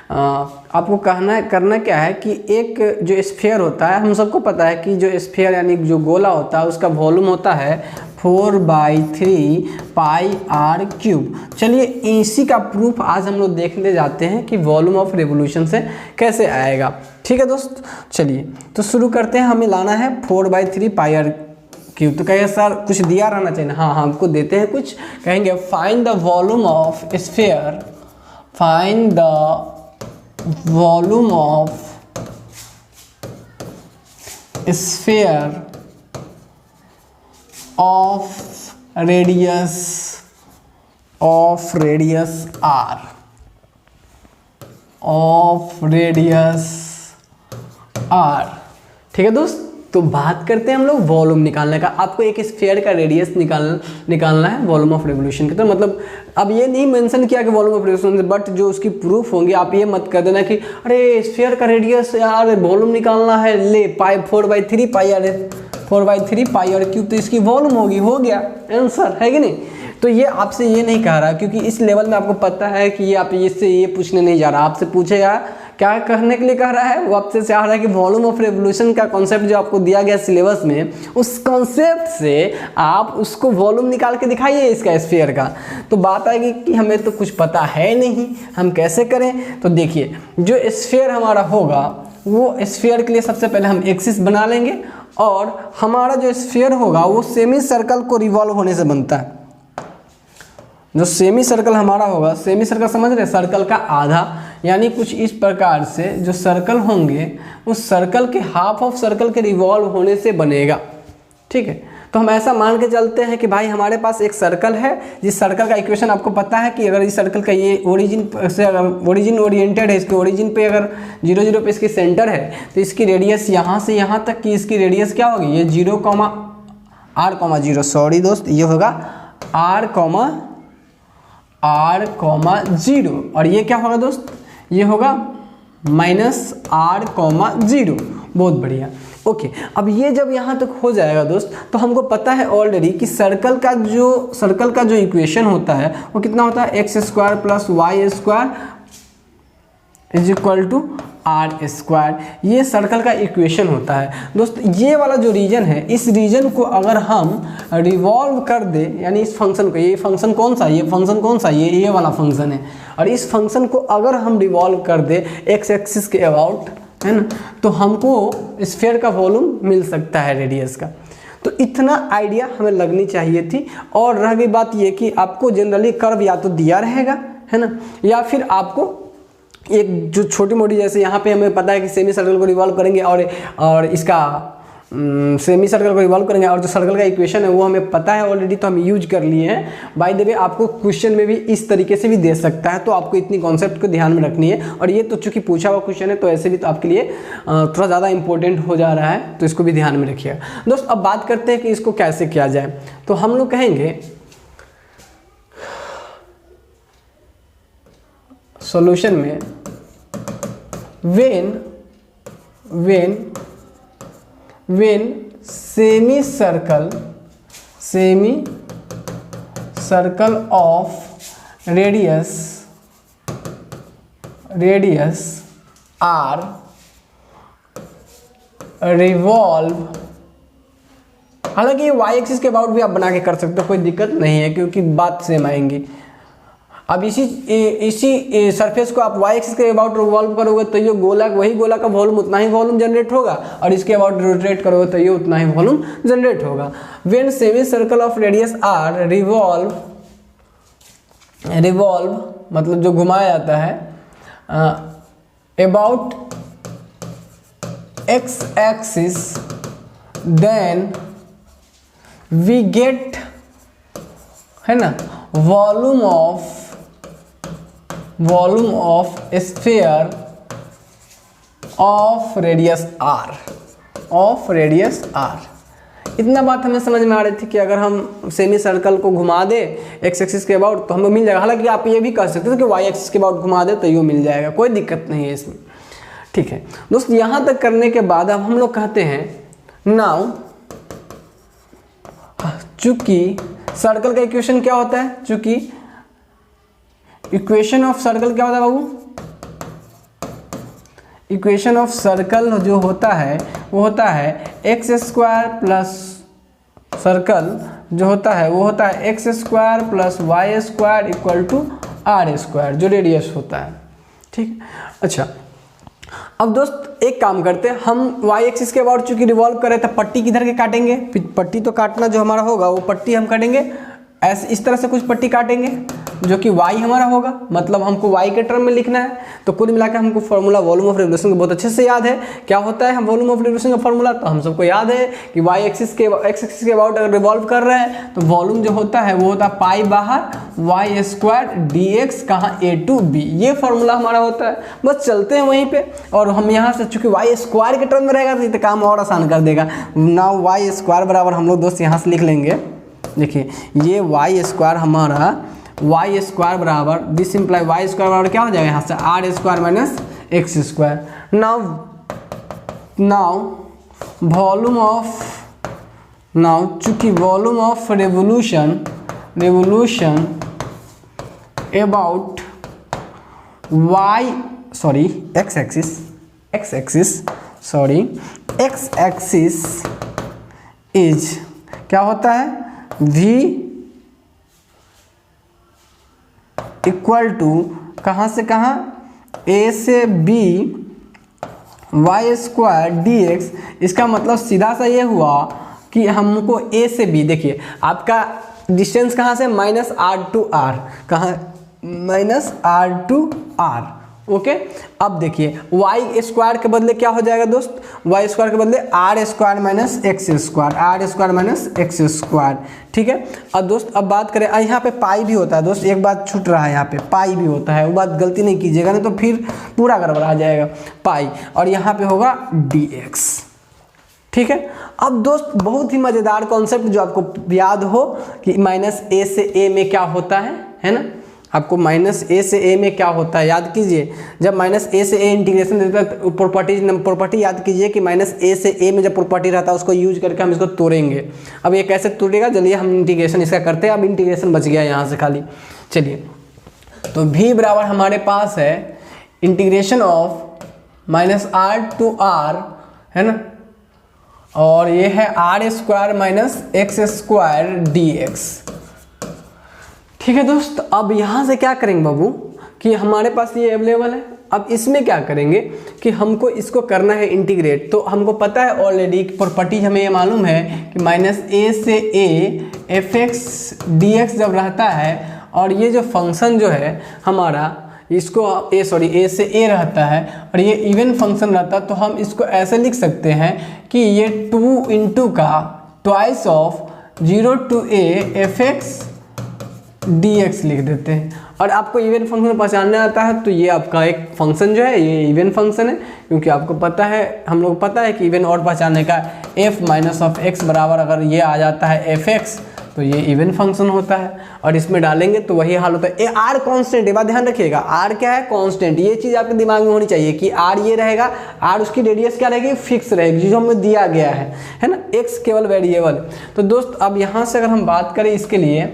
Speaker 1: आपको करना क्या है कि एक जो स्फीयर होता है, हम सबको पता है कि जो स्फीयर यानी जो गोला होता है उसका वॉल्यूम होता है 4/3 पाई आर क्यूब। चलिए इसी का प्रूफ आज हम लोग देखने जाते हैं कि वॉल्यूम ऑफ रेवोल्यूशन से कैसे आएगा। ठीक है दोस्त, चलिए तो शुरू करते हैं। हमें लाना है 4/3 पाई आर क्यूब। तो कहिए सर कुछ दिया रहना चाहिए ना, हाँ हमको देते हैं कुछ। कहेंगे find the volume of sphere, find the volume of sphere of radius R, ठीक है दोस्त। तो बात करते हैं हम लोग वॉल्यूम निकालने का। आपको एक स्फीयर का रेडियस निकालना है वॉल्यूम ऑफ रेवोल्यूशन की। तो मतलब अब ये नहीं मेंशन किया कि वॉल्यूम ऑफ रेवोल्यूशन, बट जो उसकी प्रूफ होंगे आप ये मत कर देना कि अरे स्फीयर का रेडियस यार वॉल्यूम निकालना है, ले पाई 4/3 पाई आर, 4/3 पाई आर क्यूब, तो इसकी वॉल्यूम होगी, हो गया आंसर, है कि नहीं। तो ये आपसे ये नहीं कह रहा क्योंकि इस लेवल में आपको पता है कि ये आप इससे ये पूछने नहीं जा रहा। आपसे पूछेगा क्या कहने के लिए कह रहा है, वो आपसे चाह रहा है कि वॉल्यूम ऑफ रेवोल्यूशन का कॉन्सेप्ट जो आपको दिया गया सिलेबस में, उस कॉन्सेप्ट से आप उसको वॉल्यूम निकाल के दिखाइए इसका स्फीयर का। तो बात आएगी कि हमें तो कुछ पता है नहीं, हम कैसे करें। तो देखिए जो स्फीयर हमारा होगा वो स्फीयर के लिए सबसे पहले हम एक्सिस बना लेंगे, और हमारा जो स्फीयर होगा वो सेमी सर्कल को रिवॉल्व होने से बनता है। जो सेमी सर्कल हमारा होगा, सेमी सर्कल समझ रहे, सर्कल का आधा, यानी कुछ इस प्रकार से जो सर्कल होंगे उस सर्कल के हाफ ऑफ सर्कल के रिवॉल्व होने से बनेगा। ठीक है, तो हम ऐसा मान के चलते हैं कि भाई हमारे पास एक सर्कल है, जिस सर्कल का इक्वेशन आपको पता है कि अगर इस सर्कल का ये ओरिजिन से अगर ओरिजिन ओरिएंटेड है, इसके ओरिजिन पे अगर 0 0 पे इसकी सेंटर है, तो इसकी रेडियस यहाँ से यहाँ तक की इसकी रेडियस क्या होगी, ये 0,r,0, सॉरी दोस्त, ये होगा r,0, और ये क्या होगा दोस्त, ये होगा -r,0। बहुत बढ़िया, ओके। अब ये जब यहाँ तक हो जाएगा दोस्त, तो हमको पता है ऑलरेडी कि सर्कल का जो इक्वेशन होता है वो कितना होता है, x² + y² = r²। ये सर्कल का इक्वेशन होता है दोस्त। ये वाला जो रीजन है, इस रीजन को अगर हम रिवॉल्व कर दे, यानी इस फंक्शन को, ये फंक्शन कौन सा, ये वाला फंक्शन है, और इस फंक्शन को अगर हम रिवॉल्व कर दे x एक्सिस के अबाउट, है ना, तो हमको स्फीयर का वॉल्यूम मिल सकता है रेडियस का। तो इतना आइडिया हमें लगनी चाहिए थी। और रह गई बात ये कि आपको जनरली कर्व या तो दिया रहेगा, है ना, या फिर आपको एक जो छोटी मोटी, जैसे यहाँ पे हमें पता है कि सेमी सर्कल को रिवॉल्व करेंगे और इसका सेमी सर्कल को रिवॉल्व करेंगे, और जो सर्कल का इक्वेशन है वो हमें पता है ऑलरेडी, तो हम यूज कर लिए हैं। बाय द वे आपको क्वेश्चन में भी इस तरीके से भी दे सकता है, तो आपको इतनी कॉन्सेप्ट को ध्यान में रखनी है। और ये तो चूंकि पूछा हुआ क्वेश्चन है, तो ऐसे भी तो आपके लिए थोड़ा ज़्यादा इंपॉर्टेंट हो जा रहा है, तो इसको भी ध्यान में रखिएगा दोस्त। अब बात करते हैं कि इसको कैसे किया जाए। तो हम लोग कहेंगे सॉल्यूशन में when semi circle of radius r revolve, हालांकि ये y एक्सिस के अबाउट भी आप बना के कर सकते हो, कोई दिक्कत नहीं है क्योंकि बात सेम आएंगी। अब इसी सरफेस को आप वाई एक्सिस के अबाउट रिवॉल्व करोगे तो ये गोला, वही गोला का वॉल्यूम उतना ही वॉल्यूम जनरेट होगा, और इसके अबाउट रोटेट करोगे तो ये उतना ही वॉल्यूम जनरेट होगा। When semi circle of radius R revolve मतलब जो घुमाया जाता है about X axis, then we get, है ना, volume of sphere of radius R. इतना बात हमें समझ में आ रही थी कि अगर हम सेमी सर्कल को घुमा दे एक्स एक्सिस के अबाउट तो हमें मिल जाएगा। हालांकि आप ये भी कह सकते थे कि वाई एक्सिस के अबाउट घुमा दे तो ये मिल जाएगा, कोई दिक्कत नहीं है इसमें। ठीक है दोस्त, यहाँ तक करने के बाद अब हम लोग कहते हैं नाउ, चूंकि सर्कल का इक्वेशन क्या होता है, चूंकि इक्वेशन ऑफ सर्कल क्या होता है बाबू, इक्वेशन ऑफ सर्कल जो होता है वो होता है एक्स स्क्वायर प्लस सर्कल जो होता है वो होता है X square plus Y square equal to R square, जो रेडियस होता है। ठीक, अच्छा अब दोस्त एक काम करते हैं, हम वाई एक्सिस के अबाउट चूंकि रिवॉल्व कर रहे थे, पट्टी किधर के काटेंगे, पट्टी तो काटना जो हमारा होगा वो पट्टी हम काटेंगे ऐसे, इस तरह से कुछ पट्टी काटेंगे जो कि y हमारा होगा, मतलब हमको y के टर्म में लिखना है। तो कुल मिलाकर हमको फॉर्मूला वॉल्यूम ऑफ रेवोल्यूशन का बहुत अच्छे से याद है। क्या होता है हम वॉल्यूम ऑफ रेवोल्यूशन का फॉर्मूला, तो हम सबको याद है कि y एक्सिस के अबाउट अगर रिवॉल्व कर रहे हैं तो वॉल्यूम जो होता है वो होता है पाई बाहर वाई स्क्वायर डी एक्स, कहाँ a टू b, ये फॉर्मूला हमारा होता है। बस चलते हैं वहीं पे, और हम यहाँ से चूंकि वाई स्क्वायर के टर्म में रहेगा तो ये काम और आसान कर देगा। नाउ वाई स्क्वायर बराबर हम लोग दोस्त यहाँ से लिख लेंगे, देखिए ये वाई स्क्वायर हमारा, वाई स्क्वायर बराबर दिस इम्प्लाई वाई स्क्वायर बराबर क्या हो जाएगा यहाँ से R square minus X square. Now volume of, now चूंकि volume of revolution about Y X axis is क्या होता है v इक्वल टू कहाँ से कहाँ a से b Y square D X. इसका मतलब सीधा सा ये हुआ कि हमको a से b, देखिए आपका डिस्टेंस कहाँ से माइनस आर टू आर, कहाँ minus R to R. Okay, अब देखिए वाई स्क्वायर के बदले क्या हो जाएगा दोस्त, वाई स्क्वायर के बदले R square minus X square, ठीक है। अब दोस्त अब बात करें, यहाँ पे पाई भी होता है दोस्त, एक बात छूट रहा है, यहाँ पे पाई भी होता है, वो बात गलती नहीं कीजिएगा नहीं तो फिर पूरा गड़बड़ा जाएगा पाई, और यहाँ पे होगा डी एक्स, ठीक है। अब दोस्त बहुत ही मज़ेदार कॉन्सेप्ट जो आपको याद हो कि माइनस ए से ए में क्या होता है ना, आपको माइनस ए से ए में क्या होता है याद कीजिए। जब माइनस ए से ए इंटीग्रेशन देता है तो प्रॉपर्टी याद कीजिए कि माइनस ए से ए में जब प्रॉपर्टी रहता है उसको यूज करके हम इसको तोड़ेंगे। अब ये कैसे तोड़ेगा, चलिए हम इंटीग्रेशन इसका करते हैं। अब इंटीग्रेशन बच गया यहाँ से खाली, चलिए तो v बराबर हमारे पास है integration of minus R to R, है ना, और ये है R square minus X square D X, ठीक है दोस्त। अब यहाँ से क्या करेंगे बाबू कि हमारे पास ये अवेलेबल है। अब इसमें क्या करेंगे कि हमको इसको करना है इंटीग्रेट, तो हमको पता है ऑलरेडी प्रॉपर्टी हमें ये मालूम है कि माइनस ए से ए एफ एक्स डी एक्स जब रहता है, और ये जो फंक्शन जो है हमारा इसको ए से ए रहता है और ये इवन फंक्शन रहता है, तो हम इसको ऐसे लिख सकते हैं कि ये 2 इंटू का twice of 0 to A F X D X लिख देते हैं। और आपको इवन फंक्शन पहचानना आता है तो ये आपका एक फंक्शन जो है ये इवन फंक्शन है, क्योंकि आपको पता है, हम लोग पता है कि इवन और पहचानने का f माइनस ऑफ एक्स बराबर अगर ये आ जाता है एफ एक्स तो ये इवन फंक्शन होता है, और इसमें डालेंगे तो वही हाल होता है। ए आर कॉन्स्टेंट, ये बात ध्यान रखिएगा, आर क्या है कॉन्स्टेंट, ये चीज़ आपके दिमाग में होनी चाहिए कि आर ये रहेगा, आर उसकी रेडियस क्या रहेगी फिक्स रहेगी जो हमें दिया गया है ना, एक्स केवल वेरिएबल। तो दोस्त अब यहाँ से अगर हम बात करें इसके लिए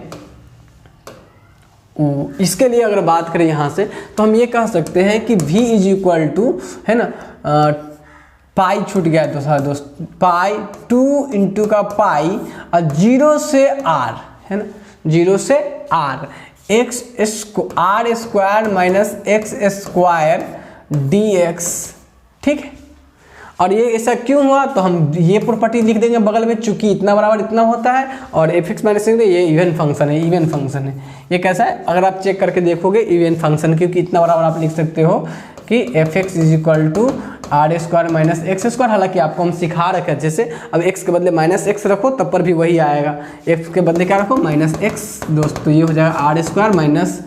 Speaker 1: अगर बात करें यहाँ से तो हम ये कह सकते हैं कि v इज इक्वल टू, है ना, पाई छूट गया तो सारा दोस्त, पाई 2 इंटू का पाई और 0 से r, है ना, 0 से r R square minus X square D X, ठीक है। और ये ऐसा क्यों हुआ, तो हम ये प्रॉपर्टी लिख देंगे बगल में, चूंकि इतना बराबर इतना होता है और एफ एक्स माइनस ये इवन फंक्शन है, इवन फंक्शन है। ये कैसा है, अगर आप चेक करके देखोगे इवन फंक्शन, क्योंकि इतना बराबर आप लिख सकते हो कि F X is equal to R square minus X square. हालांकि आपको हम सिखा रखे अच्छे से, अब एक्स के बदले माइनस एक्स रखो तब पर भी वही आएगा, एक्स के बदले क्या रखो माइनस एक्स दोस्त, तो ये हो जाएगा आर स्क्वायर माइनस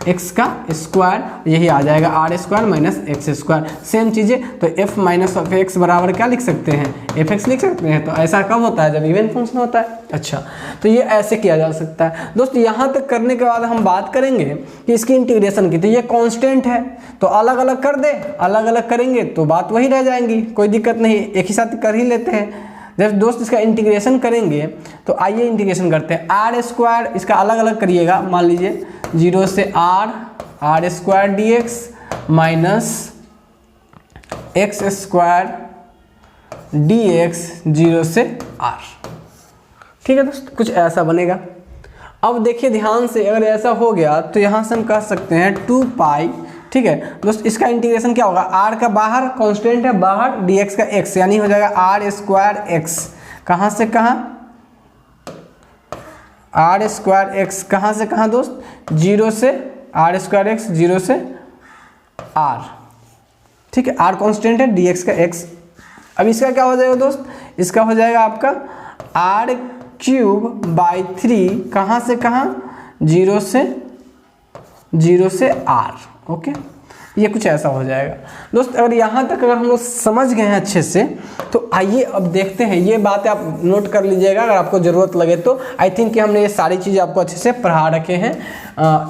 Speaker 1: एक्स का स्क्वायर, यही आ जाएगा R square minus X square. Same चीज़ें, तो एफ माइनस ऑफ एक्स बराबर क्या लिख सकते हैं, एफ एक्स लिख सकते हैं। तो ऐसा कब होता है, जब इवन फंक्शन होता है। अच्छा, तो ये ऐसे किया जा सकता है दोस्त। यहाँ तक करने के बाद हम बात करेंगे कि इसकी इंटीग्रेशन की, तो ये कांस्टेंट है तो अलग अलग कर दे, अलग अलग करेंगे तो बात वही रह जाएंगी, कोई दिक्कत नहीं, एक ही साथ कर ही लेते हैं। जब दोस्त इसका इंटीग्रेशन करेंगे तो आइए इंटीग्रेशन करते हैं। आर स्क्वायर इसका अलग अलग करिएगा, मान लीजिए 0 से R square D X minus X square D X 0 से आर, ठीक है दोस्त, कुछ ऐसा बनेगा। अब देखिए ध्यान से, अगर ऐसा हो गया तो यहाँ से हम कह सकते हैं 2 पाई, ठीक है दोस्त। इसका इंटीग्रेशन क्या होगा, आर का बाहर कांस्टेंट है, बाहर dx का x, यानी हो जाएगा आर स्क्वायर एक्स, कहाँ से कहाँ, आर स्क्वायर एक्स कहाँ से कहाँ दोस्त, 0 से आर स्क्वायर एक्स 0 से आर, ठीक है। आर कांस्टेंट है, dx का x। अब इसका क्या हो जाएगा दोस्त, इसका हो जाएगा आपका आर क्यूब बाई 3, कहाँ से कहाँ, 0 से आर, ओके। ये कुछ ऐसा हो जाएगा दोस्त। अगर यहाँ तक अगर हम लोग समझ गए हैं अच्छे से, तो आइए अब देखते हैं। ये बातें आप नोट कर लीजिएगा अगर आपको ज़रूरत लगे तो। आई थिंक कि हमने ये सारी चीज़ें आपको अच्छे से पढ़ा रखे हैं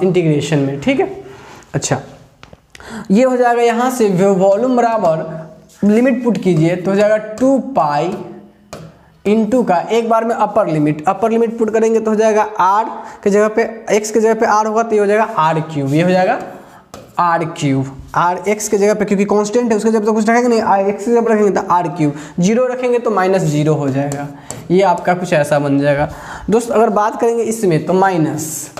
Speaker 1: इंटीग्रेशन में, ठीक है। अच्छा, ये हो जाएगा यहाँ से वॉल्यूम बराबर लिमिट पुट कीजिए तो हो जाएगा 2 पाई इंटू का एक बार में अपर लिमिट पुट करेंगे तो हो जाएगा आर के जगह पे, एक्स के जगह पे आर होगा तो ये हो जाएगा आर क्यूब, ये हो जाएगा आर क्यूब। आर एक्स के जगह पे क्योंकि कांस्टेंट है उसके जब तो कुछ रखेंगे नहीं, आर एक्स के जगह रखेंगे तो आर क्यूब, 0 रखेंगे तो -0 हो जाएगा। ये आपका कुछ ऐसा बन जाएगा दोस्त। अगर बात करेंगे इसमें तो माइनस,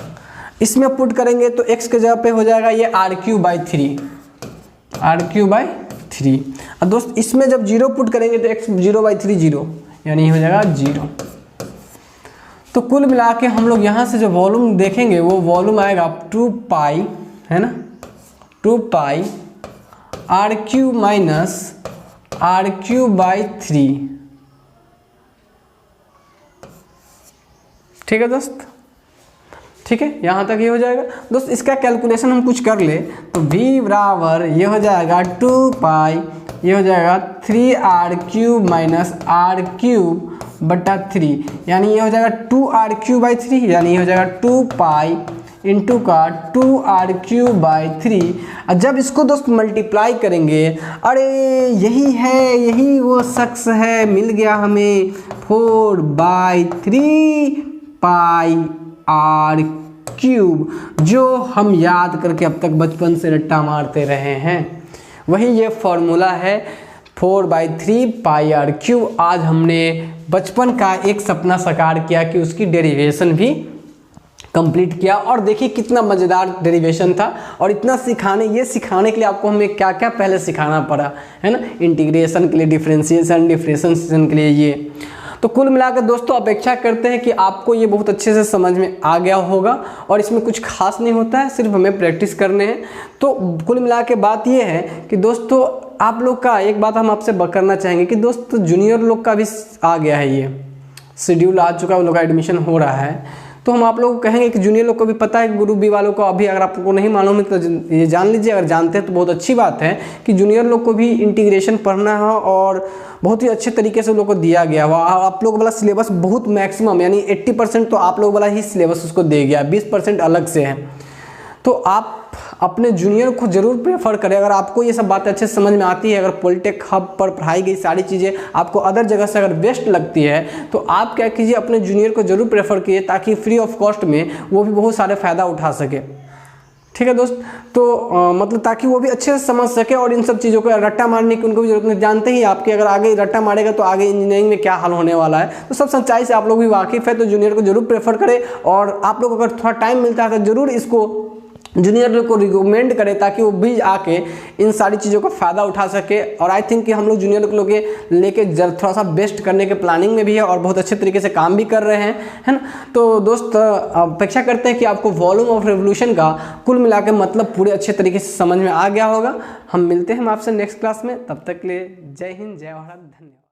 Speaker 1: इसमें पुट करेंगे तो एक्स के जगह पे हो जाएगा ये आर क्यूब बाई 3। और दोस्त इसमें जब 0 पुट करेंगे तो एक्स 0/3 0, यानी ये हो जाएगा 0। तो कुल मिला के हम लोग यहाँ से जो वॉल्यूम देखेंगे वो वॉल्यूम आएगा 2 पाई, है ना, 2 pi R cube minus R cube by 3, ठीक है दोस्त, ठीक है। यहाँ तक ये हो जाएगा दोस्त। इसका कैलकुलेशन हम कुछ कर ले तो v बराबर ये हो जाएगा 2 पाई, ये हो जाएगा 3 R cube minus R cube बटा 3, यानी ये हो जाएगा 2 आर क्यूब बाई 3, यानी ये हो जाएगा 2 पाई इंटू का 2 आर क्यूब बाई 3। और जब इसको दोस्त मल्टीप्लाई करेंगे, अरे यही वो शख्स है, मिल गया हमें 4/3 पाई आर क्यूब, जो हम याद करके अब तक बचपन से रट्टा मारते रहे हैं। वही ये फॉर्मूला है 4/3 पाई आर क्यूब। आज हमने बचपन का एक सपना साकार किया कि उसकी डेरिवेशन भी कंप्लीट किया, और देखिए कितना मज़ेदार डेरिवेशन था। और इतना सिखाने के लिए आपको हमें क्या क्या पहले सिखाना पड़ा, है ना, इंटीग्रेशन के लिए, डिफरेंशिएशन के लिए ये। तो कुल मिलाकर दोस्तों अपेक्षा करते हैं कि आपको ये बहुत अच्छे से समझ में आ गया होगा, और इसमें कुछ खास नहीं होता है, सिर्फ हमें प्रैक्टिस करने हैं। तो कुल मिला के बात ये है कि दोस्तों आप लोग का एक बात हम आपसे करना चाहेंगे कि दोस्त जूनियर लोग का भी आ गया है, ये शेड्यूल आ चुका है, उन लोग का एडमिशन हो रहा है। तो हम आप लोगों को कहेंगे कि जूनियर लोग को भी पता है, ग्रुप बी वालों को अभी अगर आपको नहीं मालूम है तो ये जान लीजिए। अगर जानते हैं तो बहुत अच्छी बात है कि जूनियर लोग को भी इंटीग्रेशन पढ़ना है, और बहुत ही अच्छे तरीके से उन लोग को दिया गया हुआ। आप लोग वाला सिलेबस बहुत मैक्सिमम, यानी 80% तो आप लोग वाला ही सिलेबस उसको दे गया, 20% अलग से है। तो आप अपने जूनियर को जरूर प्रेफर करें। अगर आपको ये सब बातें अच्छे से समझ में आती है, अगर पॉलिटेक हब पर पढ़ाई गई सारी चीज़ें आपको अदर जगह से अगर बेस्ट लगती है, तो आप क्या कीजिए, अपने जूनियर को जरूर प्रेफर कीजिए, ताकि फ्री ऑफ कॉस्ट में वो भी बहुत सारे फ़ायदा उठा सके। ठीक है दोस्त। तो मतलब ताकि वो भी अच्छे से समझ सके और इन सब चीज़ों को रट्टा मारने की उनको भी जरूरत नहीं। जानते ही आपके अगर आगे रट्टा मारेगा तो आगे इंजीनियरिंग में क्या हाल होने वाला है, तो सब सच्चाई से आप लोग भी वाकिफ है। तो जूनियर को जरूर प्रेफर करें और आप लोग अगर थोड़ा टाइम मिलता है तो जरूर इसको जूनियर को रिकमेंड करें ताकि वो भी आके इन सारी चीज़ों का फ़ायदा उठा सके। और आई थिंक कि हम लोग जूनियर लोग के लेके थोड़ा सा बेस्ट करने के प्लानिंग में भी है और बहुत अच्छे तरीके से काम भी कर रहे हैं, है ना। तो दोस्त अपेक्षा करते हैं कि आपको वॉल्यूम ऑफ रेवोल्यूशन का कुल मिला के मतलब पूरे अच्छे तरीके से समझ में आ गया होगा। हम मिलते हैं आपसे नेक्स्ट क्लास में, तब तक के लिए जय हिंद, जय भारत, धन्यवाद।